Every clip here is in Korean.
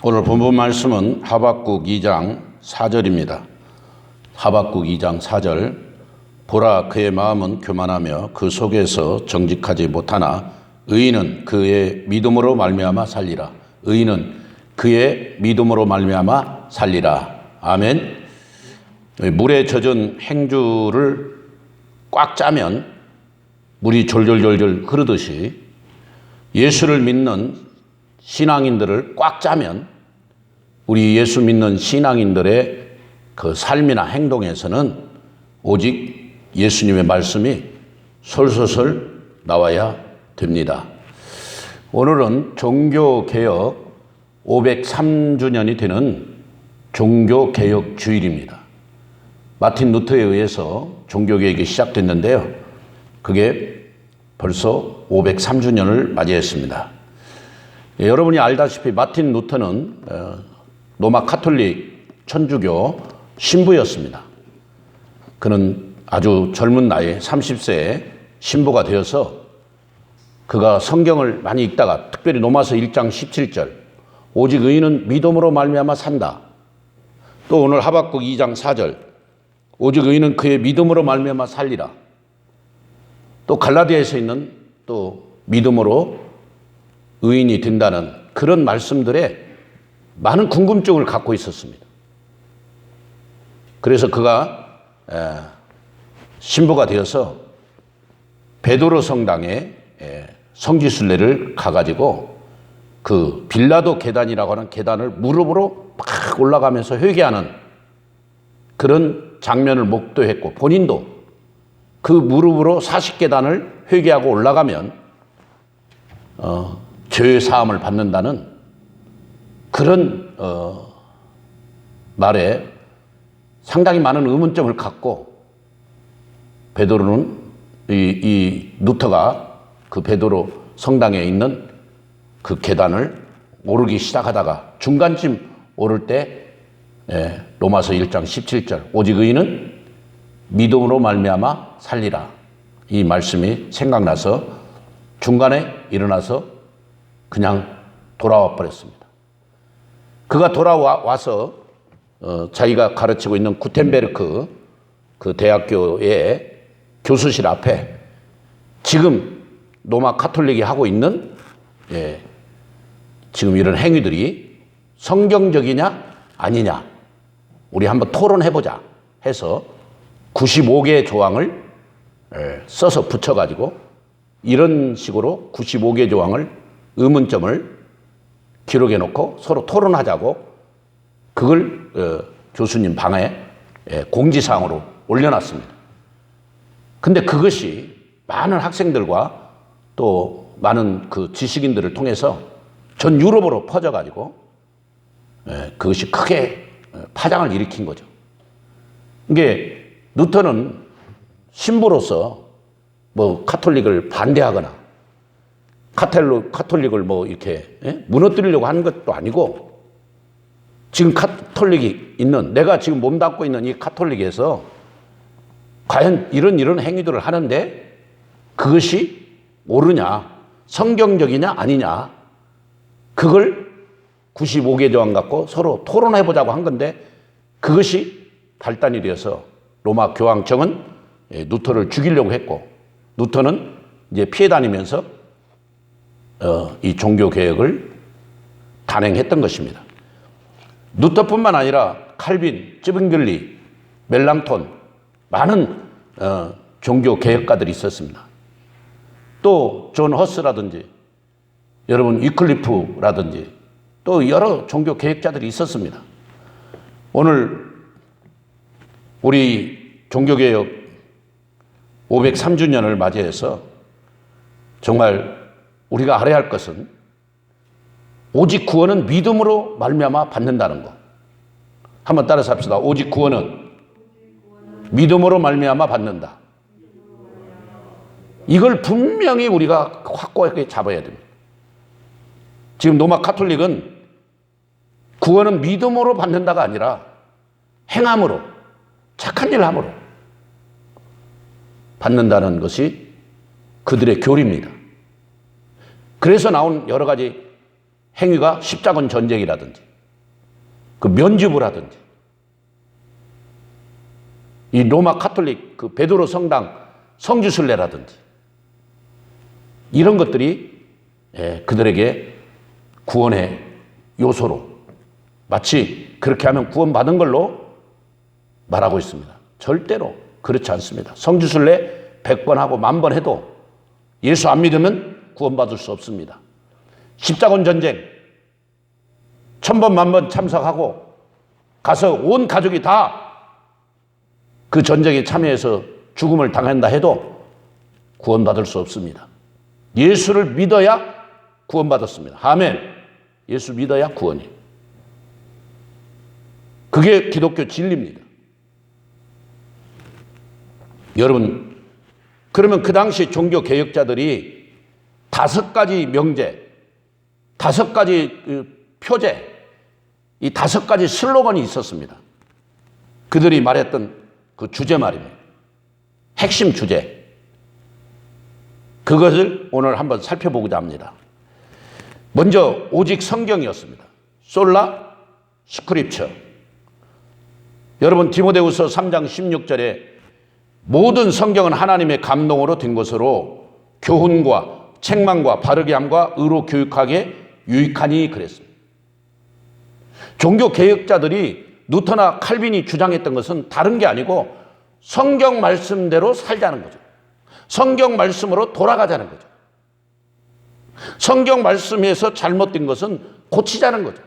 오늘 본문 말씀은 하박국 2장 4절입니다. 하박국 2장 4절. 보라, 그의 마음은 교만하며 그 속에서 정직하지 못하나 의인은 그의 믿음으로 말미암아 살리라. 의인은 그의 믿음으로 말미암아 살리라. 아멘. 물에 젖은 행주를 꽉 짜면 물이 졸졸졸졸 흐르듯이 예수를 믿는 신앙인들을 꽉 짜면 우리 예수 믿는 신앙인들의 그 삶이나 행동에서는 오직 예수님의 말씀이 솔솔솔 나와야 됩니다. 오늘은 종교개혁 503주년이 되는 종교개혁 주일입니다. 마틴 루터에 의해서 종교개혁이 시작됐는데요. 그게 벌써 503주년을 맞이했습니다. 여러분이 알다시피 마틴 루터는 로마 카톨릭 천주교 신부였습니다. 그는 아주 젊은 나이에 30세에 신부가 되어서 그가 성경을 많이 읽다가 특별히 로마서 1장 17절 오직 의인은 믿음으로 말미암아 산다. 또 오늘 하박국 2장 4절 오직 의인은 그의 믿음으로 말미암아 살리라. 또 갈라디아에서 있는 또 믿음으로 의인이 된다는 그런 말씀들에 많은 궁금증을 갖고 있었습니다. 그래서 그가 신부가 되어서 베드로 성당에 성지순례를 가가지고 그 빌라도 계단이라고 하는 계단을 무릎으로 막 올라가면서 회개하는 그런 장면을 목도했고 본인도 그 무릎으로 40계단을 회개하고 올라가면 죄 사함을 받는다는 그런 말에 상당히 많은 의문점을 갖고 베드로는 이 루터가 그 베드로 성당에 있는 그 계단을 오르기 시작하다가 중간쯤 오를 때 로마서 1장 17절 오직 의인은 믿음으로 말미암아 살리라. 이 말씀이 생각나서 중간에 일어나서 그냥 돌아와 버렸습니다. 그가 돌아와서 자기가 가르치고 있는 구텐베르크 그 대학교의 교수실 앞에 지금 로마 카톨릭이 하고 있는 지금 이런 행위들이 성경적이냐 아니냐 우리 한번 토론해보자 해서 95개의 조항을 써서 붙여가지고 이런 식으로 95개 조항을 의문점을 기록해 놓고 서로 토론하자고 그걸 교수님 방에 공지사항으로 올려놨습니다. 근데 그것이 많은 학생들과 또 많은 그 지식인들을 통해서 전 유럽으로 퍼져가지고 그것이 크게 파장을 일으킨 거죠. 이게 루터는 신부로서 뭐 카톨릭을 반대하거나 카톨릭을 뭐 이렇게 무너뜨리려고 하는 것도 아니고 지금 카톨릭이 있는 내가 지금 몸담고 있는 이 카톨릭에서 과연 이런 행위들을 하는데 그것이 옳으냐 성경적이냐 아니냐 그걸 95개 조항 갖고 서로 토론해보자고 한 건데 그것이 발단이 되어서 로마 교황청은 루터를 죽이려고 했고 루터는 이제 피해 다니면서 이 종교개혁을 단행했던 것입니다. 루터뿐만 아니라 칼빈, 쯔빙글리, 멜랑톤 많은 종교개혁가들이 있었습니다. 또 존 허스라든지 여러분 위클리프라든지 또 여러 종교개혁자들이 있었습니다. 오늘 우리 종교개혁 503주년을 맞이해서 정말 우리가 알아야 할 것은 오직 구원은 믿음으로 말미암아 받는다는 것. 한번 따라서 합시다. 오직 구원은 믿음으로 말미암아 받는다. 이걸 분명히 우리가 확고하게 잡아야 됩니다. 지금 로마 카톨릭은 구원은 믿음으로 받는다가 아니라 행함으로 착한 일 함으로 받는다는 것이 그들의 교리입니다. 그래서 나온 여러 가지 행위가 십자군 전쟁이라든지 그 면집을 하든지, 이 로마 카톨릭 그 베드로 성당 성지순례라든지, 이런 것들이 그들에게 구원의 요소로 마치 그렇게 하면 구원받은 걸로 말하고 있습니다. 절대로 그렇지 않습니다. 성지순례 100번 하고 10,000번 해도 예수 안 믿으면 구원받을 수 없습니다. 십자군 전쟁 1000번 10,000번 참석하고 가서 온 가족이 다 그 전쟁에 참여해서 죽음을 당한다 해도 구원받을 수 없습니다. 예수를 믿어야 구원받았습니다. 아멘. 예수 믿어야 구원이에요. 그게 기독교 진리입니다. 여러분, 그러면 그 당시 종교 개혁자들이 5가지 명제, 5가지 표제, 이 5가지 슬로건이 있었습니다. 그들이 말했던 그 주제 말입니다. 핵심 주제. 그것을 오늘 한번 살펴보고자 합니다. 먼저 오직 성경이었습니다. 솔라 스크립처. 여러분, 디모데후서 3장 16절에 모든 성경은 하나님의 감동으로 된 것으로 교훈과 책망과 바르게 함과 의로 교육하게 유익하니 그랬습니다. 종교 개혁자들이 루터나 칼빈이 주장했던 것은 다른 게 아니고 성경 말씀대로 살자는 거죠. 성경 말씀으로 돌아가자는 거죠. 성경 말씀에서 잘못된 것은 고치자는 거죠.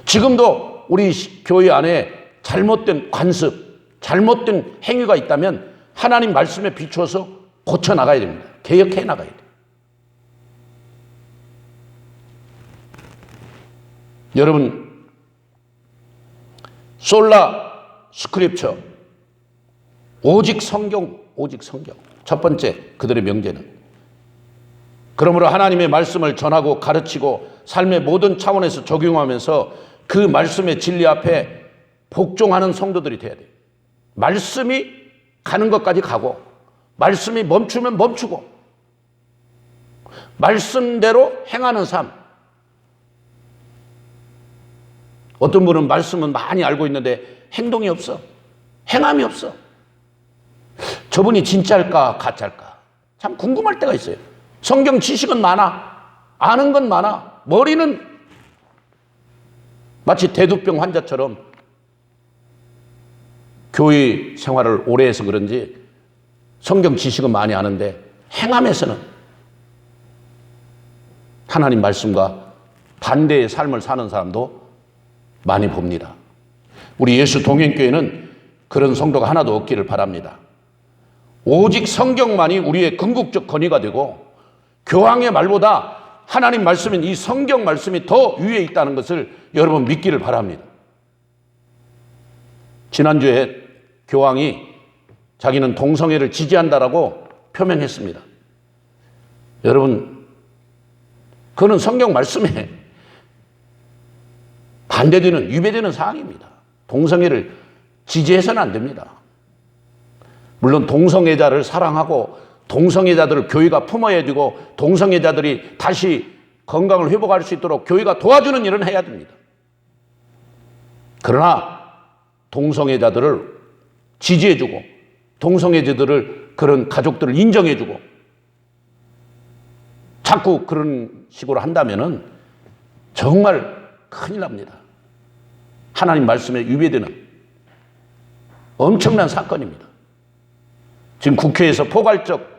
지금도 우리 교회 안에 잘못된 관습, 잘못된 행위가 있다면 하나님 말씀에 비추어서 고쳐나가야 됩니다. 개혁해 나가야 돼요. 여러분, 솔라 스크립처, 오직 성경, 오직 성경. 첫 번째, 그들의 명제는. 그러므로 하나님의 말씀을 전하고 가르치고 삶의 모든 차원에서 적용하면서 그 말씀의 진리 앞에 복종하는 성도들이 돼야 돼요. 말씀이 가는 것까지 가고, 말씀이 멈추면 멈추고, 말씀대로 행하는 삶. 어떤 분은 말씀은 많이 알고 있는데 행동이 없어. 행함이 없어. 저분이 진짜일까 가짜일까 참 궁금할 때가 있어요. 성경 지식은 많아. 아는 건 많아. 머리는 마치 대두병 환자처럼 교회 생활을 오래 해서 그런지 성경 지식은 많이 아는데 행함에서는 하나님 말씀과 반대의 삶을 사는 사람도 많이 봅니다. 우리 예수 동행교회는 그런 성도가 하나도 없기를 바랍니다. 오직 성경만이 우리의 궁극적 권위가 되고 교황의 말보다 하나님 말씀인 이 성경 말씀이 더 위에 있다는 것을 여러분 믿기를 바랍니다. 지난주에 교황이 자기는 동성애를 지지한다라고 표명했습니다. 여러분, 그거는 성경 말씀에 반대되는, 위배되는 사항입니다. 동성애를 지지해서는 안 됩니다. 물론 동성애자를 사랑하고 동성애자들을 교회가 품어야 되고 동성애자들이 다시 건강을 회복할 수 있도록 교회가 도와주는 일은 해야 됩니다. 그러나 동성애자들을 지지해주고 동성애자들을 그런 가족들을 인정해주고 자꾸 그런 식으로 한다면은 정말 큰일 납니다. 하나님 말씀에 위배되는 엄청난 사건입니다. 지금 국회에서 포괄적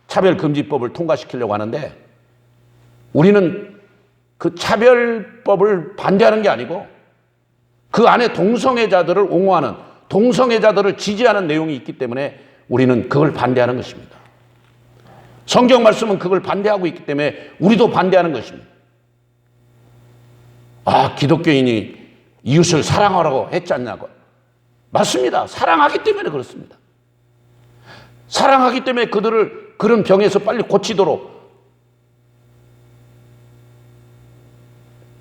차별금지법을 통과시키려고 하는데 우리는 그 차별법을 반대하는 게 아니고 그 안에 동성애자들을 옹호하는, 동성애자들을 지지하는 내용이 있기 때문에 우리는 그걸 반대하는 것입니다. 성경 말씀은 그걸 반대하고 있기 때문에 우리도 반대하는 것입니다. 아, 기독교인이 이웃을 사랑하라고 했지 않냐고. 맞습니다. 사랑하기 때문에 그렇습니다. 사랑하기 때문에 그들을 그런 병에서 빨리 고치도록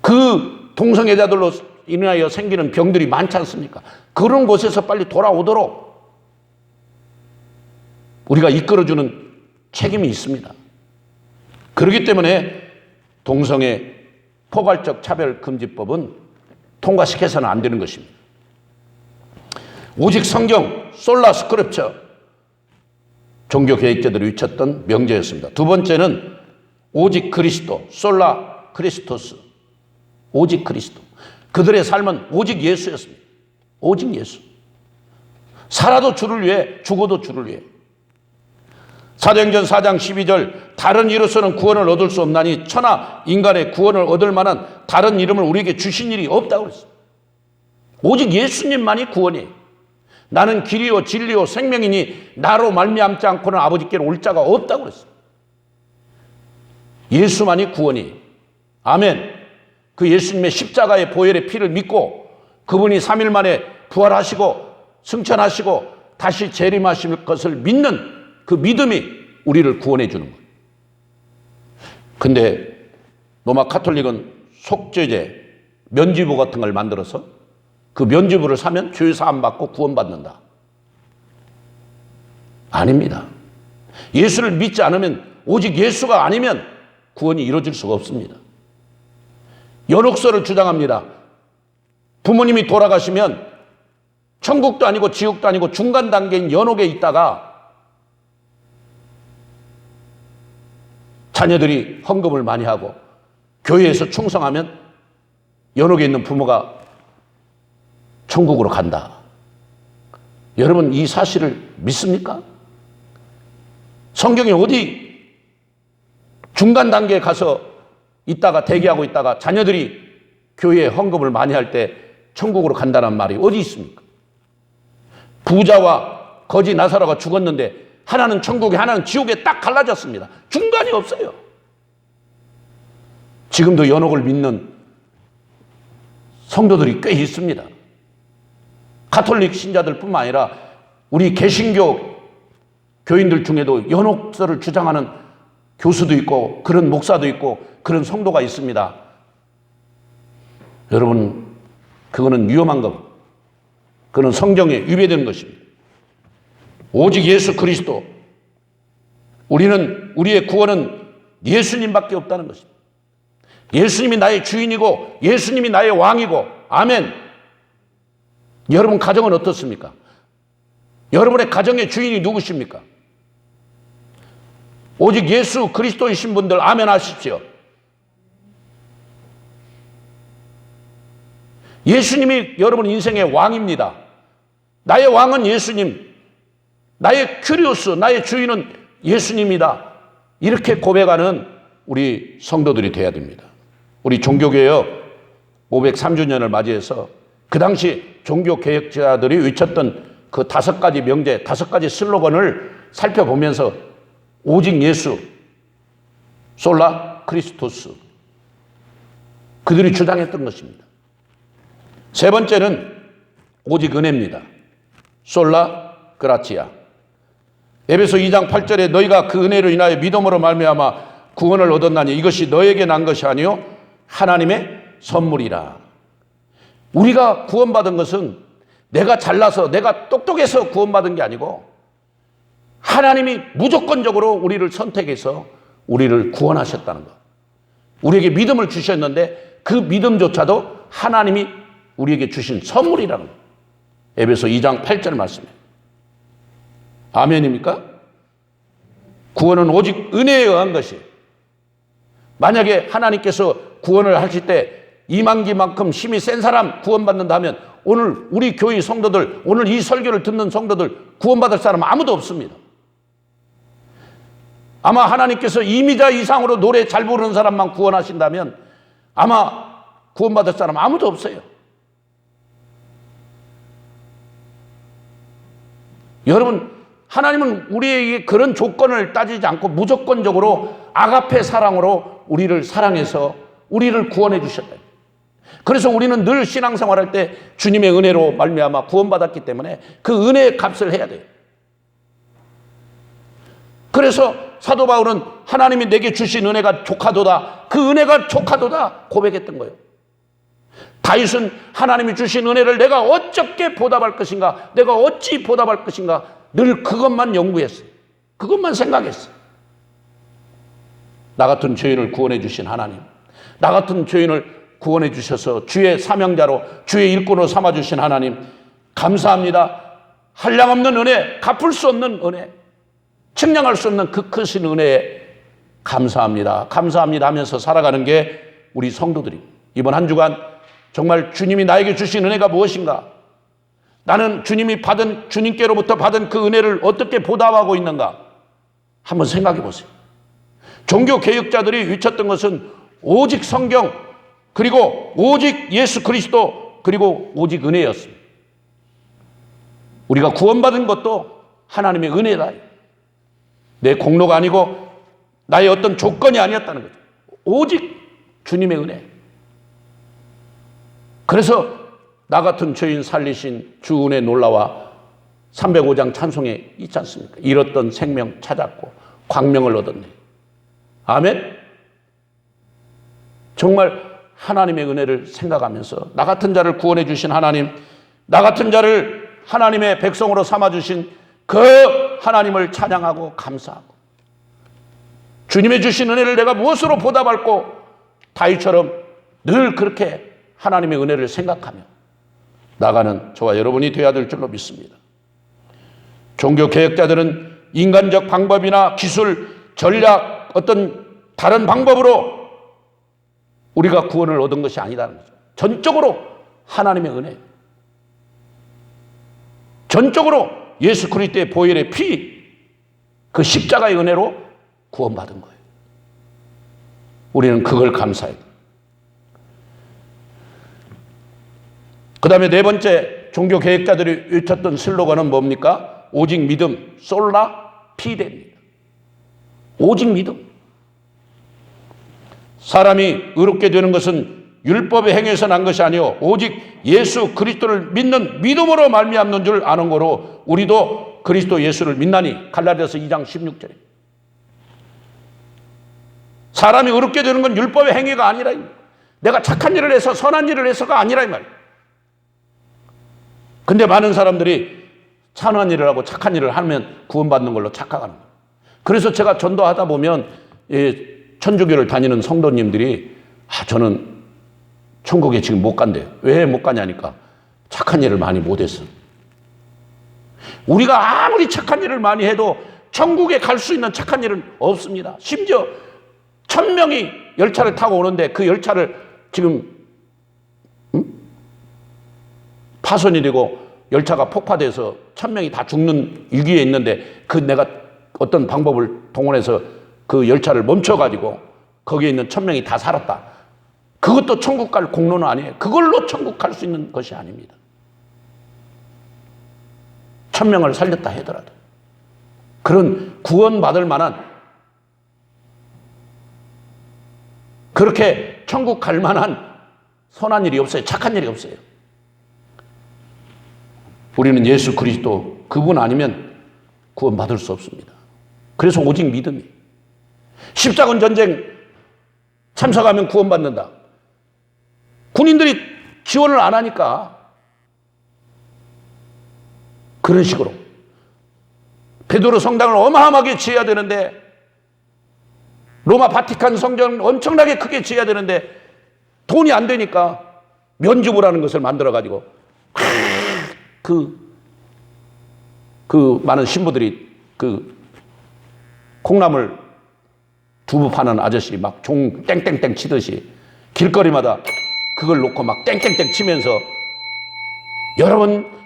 그 동성애자들로 인하여 생기는 병들이 많지 않습니까? 그런 곳에서 빨리 돌아오도록 우리가 이끌어주는 책임이 있습니다. 그렇기 때문에 동성애 포괄적 차별금지법은 통과시켜서는 안 되는 것입니다. 오직 성경, 솔라 스크립처, 종교 개혁자들이 외쳤던 명제였습니다. 두 번째는 오직 그리스도, 솔라 크리스토스, 오직 그리스도. 그들의 삶은 오직 예수였습니다. 오직 예수. 살아도 주를 위해, 죽어도 주를 위해. 사도행전 4장 12절, 다른 이로서는 구원을 얻을 수 없나니 천하 인간의 구원을 얻을 만한 다른 이름을 우리에게 주신 일이 없다고 그랬어요. 오직 예수님만이 구원이에요. 나는 길이요 진리요 생명이니 나로 말미암지 않고는 아버지께로 올 자가 없다고 그랬어요. 예수만이 구원이에요. 아멘. 그 예수님의 십자가의 보혈의 피를 믿고 그분이 3일 만에 부활하시고 승천하시고 다시 재림하실 것을 믿는 그 믿음이 우리를 구원해 주는 거예요. 근데 로마 카톨릭은 속죄제, 면죄부 같은 걸 만들어서 그 면죄부를 사면 죄 사함 받고 구원받는다. 아닙니다. 예수를 믿지 않으면, 오직 예수가 아니면 구원이 이루어질 수가 없습니다. 연옥설을 주장합니다. 부모님이 돌아가시면 천국도 아니고 지옥도 아니고 중간 단계인 연옥에 있다가 자녀들이 헌금을 많이 하고 교회에서 충성하면 연옥에 있는 부모가 천국으로 간다. 여러분, 이 사실을 믿습니까? 성경에 어디 중간 단계에 가서 있다가 대기하고 있다가 자녀들이 교회에 헌금을 많이 할 때 천국으로 간다는 말이 어디 있습니까? 부자와 거지 나사로가 죽었는데 하나는 천국에 하나는 지옥에 딱 갈라졌습니다. 중간이 없어요. 지금도 연옥을 믿는 성도들이 꽤 있습니다. 가톨릭 신자들뿐만 아니라 우리 개신교 교인들 중에도 연옥설을 주장하는 교수도 있고 그런 목사도 있고 그런 성도가 있습니다. 여러분, 그거는 위험한 것, 그거는 성경에 위배되는 것입니다. 오직 예수 그리스도, 우리의 구원은 예수님밖에 없다는 것입니다. 예수님이 나의 주인이고 예수님이 나의 왕이고, 아멘. 여러분 가정은 어떻습니까? 여러분의 가정의 주인이 누구십니까? 오직 예수 그리스도이신 분들 아멘 하십시오. 예수님이 여러분 인생의 왕입니다. 나의 왕은 예수님, 나의 큐리오스, 나의 주인은 예수님이다. 이렇게 고백하는 우리 성도들이 돼야 됩니다. 우리 종교개혁 503주년을 맞이해서 그 당시 종교개혁자들이 외쳤던 그 5가지 명제, 5가지 슬로건을 살펴보면서 오직 예수, 솔라 크리스토스, 그들이 주장했던 것입니다. 세 번째는 오직 은혜입니다. 솔라 그라치아. 에베소 2장 8절에 너희가 그 은혜로 인하여 믿음으로 말미암아 구원을 얻었나니 이것이 너에게 난 것이 아니요 하나님의 선물이라. 우리가 구원받은 것은 내가 잘나서 내가 똑똑해서 구원받은 게 아니고 하나님이 무조건적으로 우리를 선택해서 우리를 구원하셨다는 것. 우리에게 믿음을 주셨는데 그 믿음조차도 하나님이 우리에게 주신 선물이라는 것. 에베소 2장 8절 말씀이에요. 아멘입니까? 구원은 오직 은혜에 의한 것이에요. 만약에 하나님께서 구원을 하실 때 이만기만큼 힘이 센 사람 구원받는다 하면 오늘 우리 교회 성도들, 오늘 이 설교를 듣는 성도들 구원받을 사람 아무도 없습니다. 아마 하나님께서 이미자 이상으로 노래 잘 부르는 사람만 구원하신다면 아마 구원받을 사람 아무도 없어요. 여러분, 하나님은 우리에게 그런 조건을 따지지 않고 무조건적으로 아가페 사랑으로 우리를 사랑해서 우리를 구원해 주셨다. 그래서 우리는 늘 신앙생활할 때 주님의 은혜로 말미암아 구원받았기 때문에 그 은혜의 값을 해야 돼요. 그래서 사도 바울은 하나님이 내게 주신 은혜가 족하도다, 그 은혜가 족하도다 고백했던 거예요. 다윗은 하나님이 주신 은혜를 내가 어떻게 보답할 것인가, 내가 어찌 보답할 것인가 늘 그것만 연구했어요. 그것만 생각했어요. 나 같은 죄인을 구원해 주신 하나님, 나 같은 죄인을 구원해 주셔서 주의 사명자로 주의 일꾼으로 삼아주신 하나님 감사합니다. 한량없는 은혜, 갚을 수 없는 은혜, 측량할 수 없는 그 크신 은혜에 감사합니다. 감사합니다 하면서 살아가는 게 우리 성도들입니다. 이번 한 주간 정말 주님이 나에게 주신 은혜가 무엇인가? 나는 주님께로부터 받은 그 은혜를 어떻게 보답하고 있는가? 한번 생각해 보세요. 종교 개혁자들이 외쳤던 것은 오직 성경, 그리고 오직 예수 그리스도, 그리고 오직 은혜였습니다. 우리가 구원받은 것도 하나님의 은혜다. 내 공로가 아니고 나의 어떤 조건이 아니었다는 거죠. 오직 주님의 은혜. 그래서 나 같은 죄인 살리신 주 은혜 놀라와 305장 찬송에 있지 않습니까? 잃었던 생명 찾았고 광명을 얻었네. 아멘. 정말 하나님의 은혜를 생각하면서 나 같은 자를 구원해 주신 하나님, 나 같은 자를 하나님의 백성으로 삼아주신 그 하나님을 찬양하고 감사하고, 주님의 주신 은혜를 내가 무엇으로 보답할고, 다윗처럼 늘 그렇게 하나님의 은혜를 생각하며 나가는 저와 여러분이 되어야 될 줄로 믿습니다. 종교 개혁자들은 인간적 방법이나 기술, 전략, 어떤 다른 방법으로 우리가 구원을 얻은 것이 아니라는 거죠. 전적으로 하나님의 은혜, 전적으로 예수 그리스도의 보혈의 피, 그 십자가의 은혜로 구원받은 거예요. 우리는 그걸 감사해요. 그 다음에 네 번째 종교 개혁자들이 외쳤던 슬로건은 뭡니까? 오직 믿음, 솔라 피데입니다. 오직 믿음. 사람이 의롭게 되는 것은 율법의 행위에서 난 것이 아니요 오직 예수 그리스도를 믿는 믿음으로 말미암는 줄 아는 거로 우리도 그리스도 예수를 믿나니. 갈라디아서 2장 16절에. 사람이 의롭게 되는 건 율법의 행위가 아니라, 내가 착한 일을 해서 선한 일을 해서가 아니라 이 말이에요. 근데 많은 사람들이 선한 일을 하고 착한 일을 하면 구원받는 걸로 착각하는 거예요. 그래서 제가 전도하다 보면 천주교를 다니는 성도님들이 저는 천국에 지금 못 간대요. 왜 못 가냐니까 착한 일을 많이 못했어. 우리가 아무리 착한 일을 많이 해도 천국에 갈 수 있는 착한 일은 없습니다. 심지어 1000명이 열차를 타고 오는데 그 열차를 지금 파손이 되고 열차가 폭파돼서 1000명이 다 죽는 위기에 있는데 내가 어떤 방법을 동원해서 그 열차를 멈춰가지고 거기에 있는 1000명이 다 살았다. 그것도 천국 갈 공로는 아니에요. 그걸로 천국 갈 수 있는 것이 아닙니다. 1000명을 살렸다 하더라도 그런 구원받을 만한, 그렇게 천국 갈 만한 선한 일이 없어요. 착한 일이 없어요. 우리는 예수 그리스도 그분 아니면 구원받을 수 없습니다. 그래서 오직 믿음이. 십자군 전쟁 참석하면 구원받는다. 군인들이 지원을 안 하니까 그런 식으로 베드로 성당을 어마어마하게 지어야 되는데, 로마 바티칸 성전을 엄청나게 크게 지어야 되는데 돈이 안 되니까 면주부라는 것을 만들어가지고 그 많은 신부들이 그 콩나물 두부 파는 아저씨 막 종 땡땡땡 치듯이 길거리마다 그걸 놓고 막 땡땡땡 치면서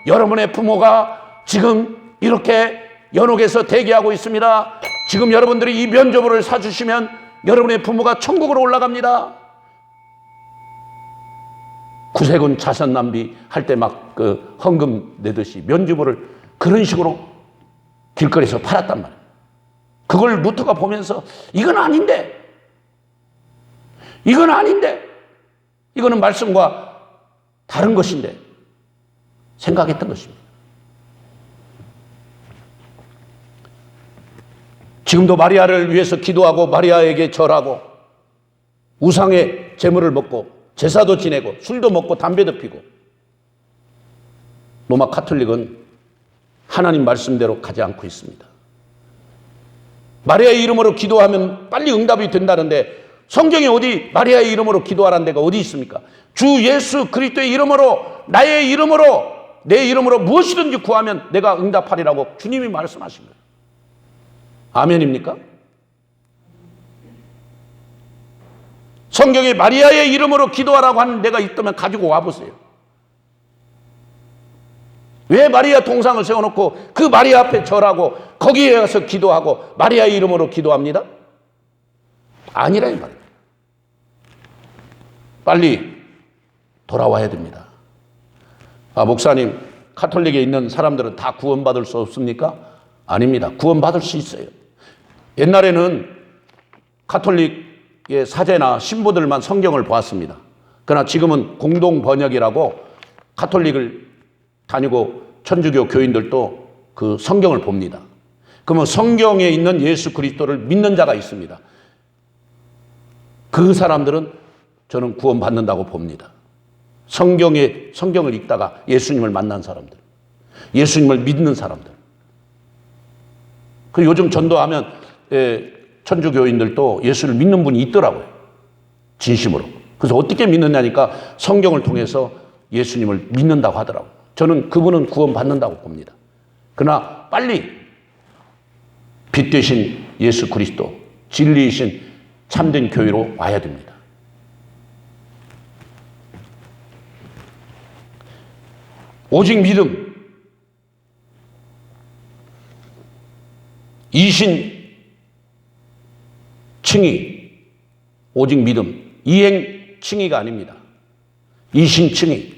여러분의 부모가 지금 이렇게 연옥에서 대기하고 있습니다. 지금 여러분들이 이 면죄부를 사주시면 여러분의 부모가 천국으로 올라갑니다. 구세군 자선 낭비 할 때 막 그 헌금 내듯이 면죄부를 그런 식으로 길거리에서 팔았단 말이에요. 그걸 루터가 보면서 이건 아닌데, 이거는 말씀과 다른 것인데 생각했던 것입니다. 지금도 마리아를 위해서 기도하고 마리아에게 절하고 우상의 제물을 먹고 제사도 지내고 술도 먹고 담배도 피고, 로마 카톨릭은 하나님 말씀대로 가지 않고 있습니다. 마리아의 이름으로 기도하면 빨리 응답이 된다는데 성경에 어디 마리아의 이름으로 기도하라는 데가 어디 있습니까? 주 예수 그리스도의 이름으로, 나의 이름으로, 내 이름으로 무엇이든지 구하면 내가 응답하리라고 주님이 말씀하신 거예요. 아멘입니까? 성경에 마리아의 이름으로 기도하라고 하는 데가 있다면 가지고 와보세요. 왜 마리아 동상을 세워놓고 그 마리아 앞에 절하고 거기에 가서 기도하고 마리아의 이름으로 기도합니다? 아니라 이 말이에요. 빨리 돌아와야 됩니다. 목사님, 카톨릭에 있는 사람들은 다 구원받을 수 없습니까? 아닙니다. 구원받을 수 있어요. 옛날에는 카톨릭의 사제나 신부들만 성경을 보았습니다. 그러나 지금은 공동 번역이라고 카톨릭을 다니고 천주교 교인들도 그 성경을 봅니다. 그러면 성경에 있는 예수 그리스도를 믿는 자가 있습니다. 그 사람들은 저는 구원받는다고 봅니다. 성경을 읽다가 예수님을 만난 사람들, 예수님을 믿는 사람들. 그 요즘 전도하면 천주교인들도 예수를 믿는 분이 있더라고요. 진심으로. 그래서 어떻게 믿느냐니까 성경을 통해서 예수님을 믿는다고 하더라고요. 저는 그분은 구원받는다고 봅니다. 그러나 빨리 빛 되신 예수 그리스도, 진리이신 참된 교회로 와야 됩니다. 오직 믿음, 이신 칭의, 오직 믿음, 이행 칭의가 아닙니다. 이신 칭의,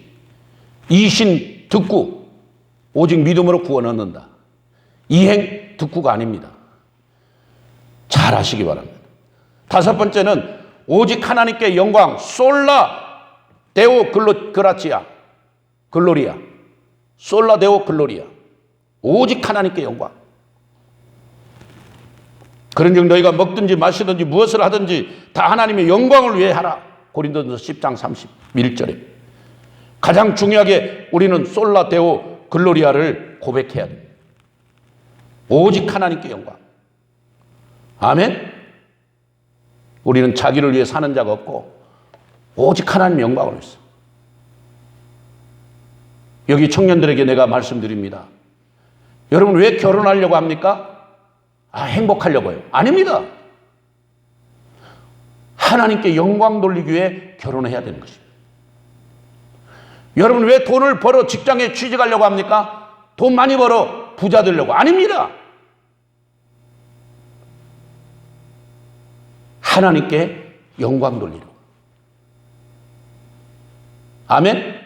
이신 듣고 오직 믿음으로 구원 얻는다. 이행 듣고가 아닙니다. 잘 아시기 바랍니다. 다섯 번째는 오직 하나님께 영광, 솔라 데오 그라치아, 글로리아, 솔라 데오 글로리아, 오직 하나님께 영광. 그런즉 너희가 먹든지 마시든지 무엇을 하든지 다 하나님의 영광을 위해 하라. 고린도전서 10장 31절에. 가장 중요하게 우리는 솔라 데오 글로리아를 고백해야 됩니다. 오직 하나님께 영광. 아멘. 우리는 자기를 위해 사는 자가 없고 오직 하나님의 영광을 위해서. 여기 청년들에게 내가 말씀드립니다. 여러분 왜 결혼하려고 합니까? 행복하려고요. 아닙니다. 하나님께 영광 돌리기 위해 결혼해야 되는 것입니다. 여러분 왜 돈을 벌어 직장에 취직하려고 합니까? 돈 많이 벌어 부자 되려고. 아닙니다. 하나님께 영광 돌리려고. 아멘?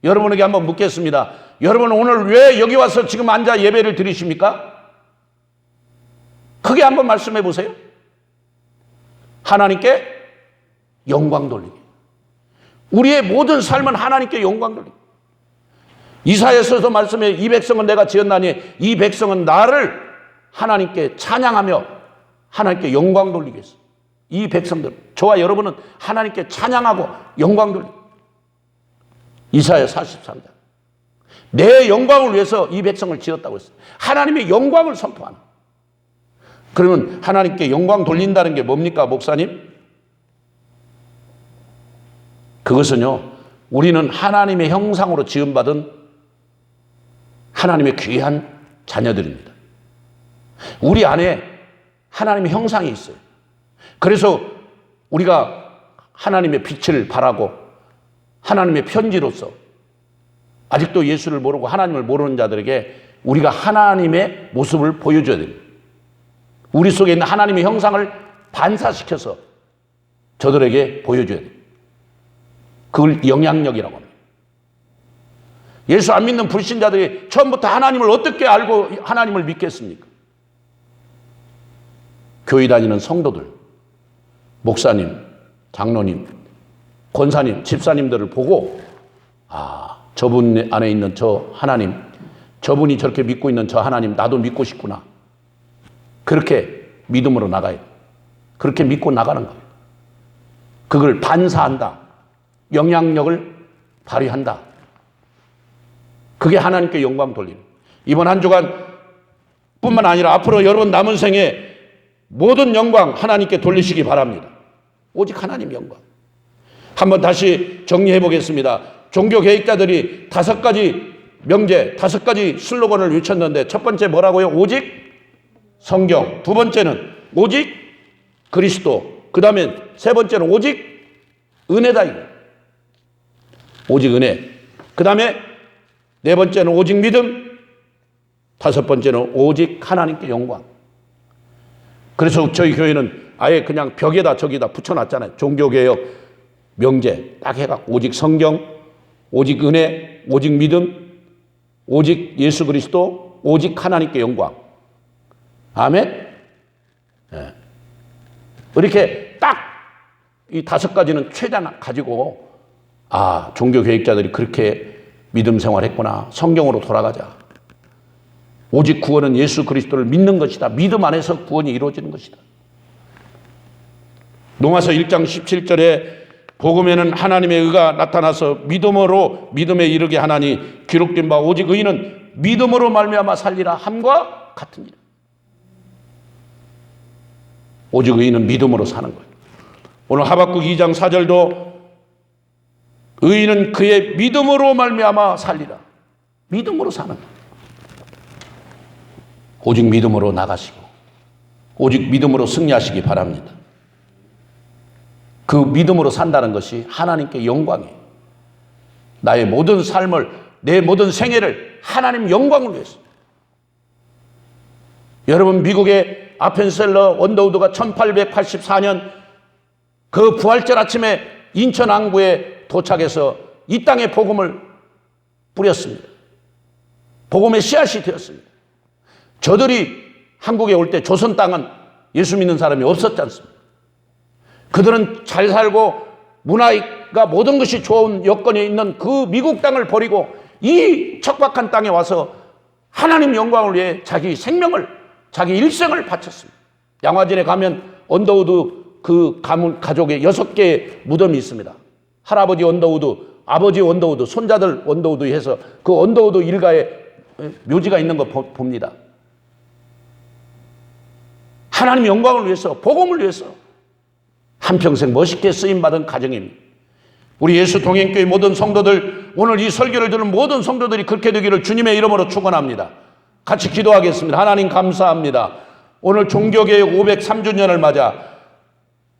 여러분에게 한번 묻겠습니다. 여러분 오늘 왜 여기 와서 지금 앉아 예배를 드리십니까? 크게 한번 말씀해 보세요. 하나님께 영광 돌리기. 우리의 모든 삶은 하나님께 영광 돌리기. 이사야서에서 말씀해 이 백성은 내가 지었나니 이 백성은 나를 하나님께 찬양하며 하나님께 영광 돌리기 위해서. 이 백성들, 저와 여러분은 하나님께 찬양하고 영광 돌리기. 이사야 43장. 내 영광을 위해서 이 백성을 지었다고 했어요. 하나님의 영광을 선포하는. 그러면 하나님께 영광 돌린다는 게 뭡니까, 목사님? 그것은요, 우리는 하나님의 형상으로 지음받은 하나님의 귀한 자녀들입니다. 우리 안에 하나님의 형상이 있어요. 그래서 우리가 하나님의 빛을 발하고 하나님의 편지로서 아직도 예수를 모르고 하나님을 모르는 자들에게 우리가 하나님의 모습을 보여줘야 됩니다. 우리 속에 있는 하나님의 형상을 반사시켜서 저들에게 보여줘야 됩니다. 그걸 영향력이라고 합니다. 예수 안 믿는 불신자들이 처음부터 하나님을 어떻게 알고 하나님을 믿겠습니까? 교회 다니는 성도들, 목사님, 장로님, 권사님, 집사님들을 보고 저분 안에 있는 저 하나님, 저분이 저렇게 믿고 있는 저 하나님 나도 믿고 싶구나. 그렇게 믿음으로 나가요. 그렇게 믿고 나가는 거예요. 그걸 반사한다. 영향력을 발휘한다. 그게 하나님께 영광 돌리는. 이번 한 주간 뿐만 아니라 앞으로 여러분 남은 생에 모든 영광 하나님께 돌리시기 바랍니다. 오직 하나님 영광. 한번 다시 정리해 보겠습니다. 종교 개혁자들이 5가지 명제, 5가지 슬로건을 외쳤는데 첫 번째 뭐라고요? 오직 성경. 두 번째는 오직 그리스도. 그 다음에 세 번째는 오직 은혜다. 오직 은혜. 그 다음에 네 번째는 오직 믿음. 다섯 번째는 오직 하나님께 영광. 그래서 저희 교회는 아예 그냥 벽에다 저기다 붙여놨잖아요. 종교개혁 명제 딱 해갖고 오직 성경, 오직 은혜, 오직 믿음, 오직 예수 그리스도, 오직 하나님께 영광. 아멘. 네. 이렇게 딱 이 5가지는 최대한 가지고 종교 개혁자들이 그렇게 믿음 생활했구나. 성경으로 돌아가자. 오직 구원은 예수 그리스도를 믿는 것이다. 믿음 안에서 구원이 이루어지는 것이다. 로마서 1장 17절에 복음에는 하나님의 의가 나타나서 믿음으로 믿음에 이르게 하나니 기록된 바 오직 의인은 믿음으로 말미암아 살리라 함과 같으니라. 오직 의인은 믿음으로 사는 거예요. 오늘 하박국 2장 4절도 의인은 그의 믿음으로 말미암아 살리라. 믿음으로 사는 거예요. 오직 믿음으로 나가시고 오직 믿음으로 승리하시기 바랍니다. 그 믿음으로 산다는 것이 하나님께 영광이에요. 나의 모든 삶을, 내 모든 생애를 하나님 영광을 위해서. 여러분, 미국의 아펜셀러 원더우드가 1884년 그 부활절 아침에 인천 항구에 도착해서 이 땅에 복음을 뿌렸습니다. 복음의 씨앗이 되었습니다. 저들이 한국에 올 때 조선 땅은 예수 믿는 사람이 없었지 않습니까? 그들은 잘 살고 문화가 모든 것이 좋은 여건이 있는 그 미국 땅을 버리고 이 척박한 땅에 와서 하나님 영광을 위해 자기 생명을, 자기 일생을 바쳤습니다. 양화진에 가면 언더우드 그 가족의 6개의 무덤이 있습니다. 할아버지 언더우드, 아버지 언더우드, 손자들 언더우드 해서 그 언더우드 일가에 묘지가 있는 거 봅니다. 하나님 영광을 위해서, 복음을 위해서 한평생 멋있게 쓰임받은 가정입니다. 우리 예수 동행교회 모든 성도들, 오늘 이 설교를 들은 모든 성도들이 그렇게 되기를 주님의 이름으로 축원합니다. 같이 기도하겠습니다. 하나님 감사합니다. 오늘 종교개혁 503주년을 맞아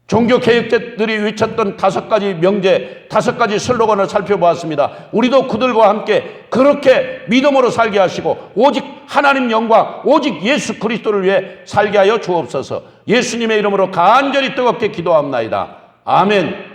종교개혁자들이 외쳤던 5가지 명제, 5가지 슬로건을 살펴보았습니다. 우리도 그들과 함께 그렇게 믿음으로 살게 하시고 오직 하나님 영광, 오직 예수 그리스도를 위해 살게 하여 주옵소서. 예수님의 이름으로 간절히 뜨겁게 기도합나이다. 아멘.